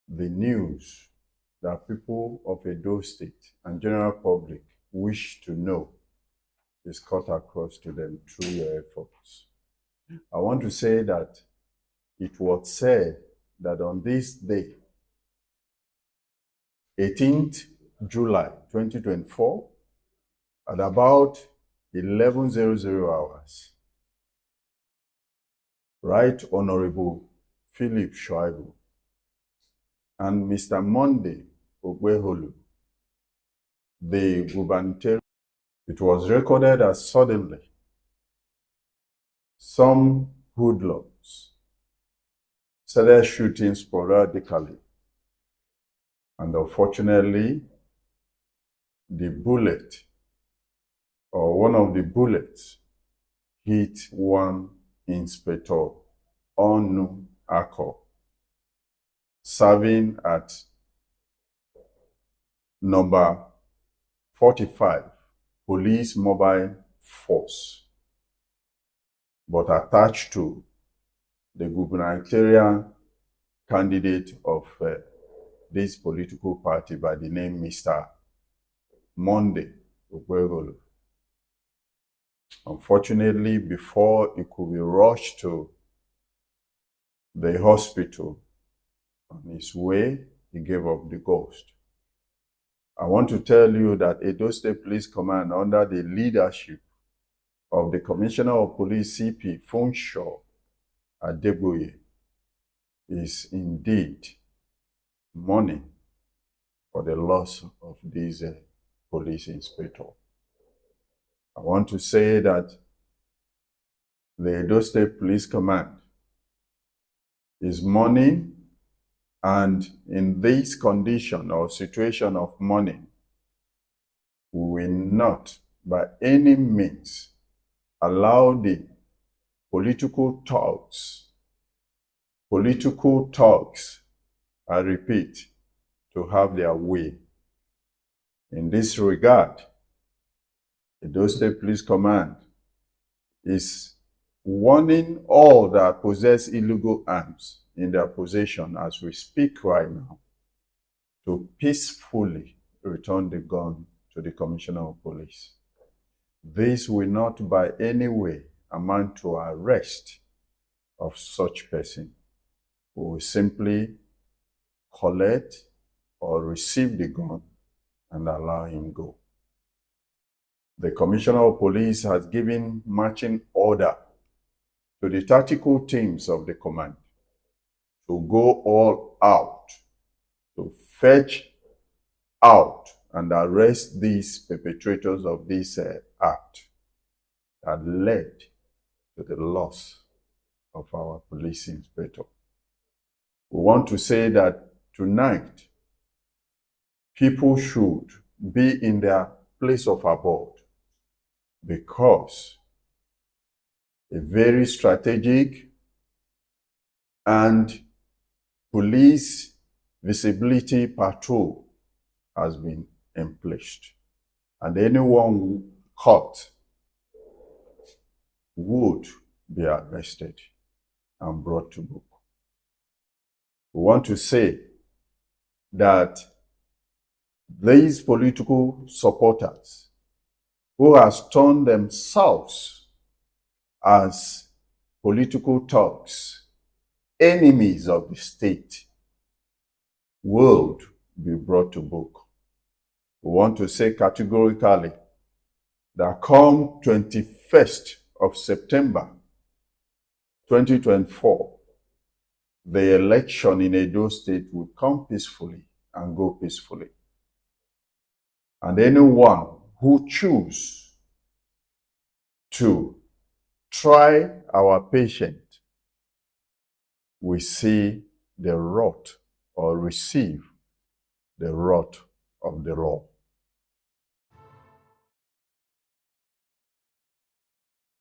the news that people of Edo State and general public wish to know is cut across to them through your efforts. I want to say that it was said that on this day, 18th July 2024, at about 11:00 hours, Right Honorable Philip Shaibu and Mr. Monday Ogbeholu, the gubernatorial, it was recorded as suddenly some hoodlums started shooting sporadically, and unfortunately, the bullet, or one of the bullets, hit one Inspector Onu Ako, serving at number 45 Police Mobile Force, but attached to the gubernatorial candidate of this political party by the name Mr. Monday Ogbeholu. Unfortunately, before he could be rushed to the hospital, on his way, he gave up the ghost. I want to tell you that Edo State Police Command, under the leadership of the Commissioner of Police, CP Funsho Adegboye, is indeed mourning for the loss of this police inspector. I want to say that the Edo State Police Command is mourning, and in this condition or situation of mourning, we will not by any means allow the political talks, I repeat, to have their way. In this regard, the Edo State Police Command is warning all that possess illegal arms in their possession as we speak right now to peacefully return the gun to the Commissioner of Police. This will not by any way amount to arrest of such person. We will simply collect or receive the gun and allow him go. The Commissioner of Police has given marching order to the tactical teams of the command to go all out, to fetch out and arrest these perpetrators of this act that led to the loss of our police inspector. We want to say that tonight, people should be in their place of abode, because a very strategic and police visibility patrol has been employed, and anyone caught would be arrested and brought to book. We want to say that these political supporters who has turned themselves as political thugs, enemies of the state, would be brought to book. We want to say categorically that come 21st of September 2024, the election in Edo State will come peacefully and go peacefully. And anyone who choose to try our patience will see the wrath or receive the wrath of the law.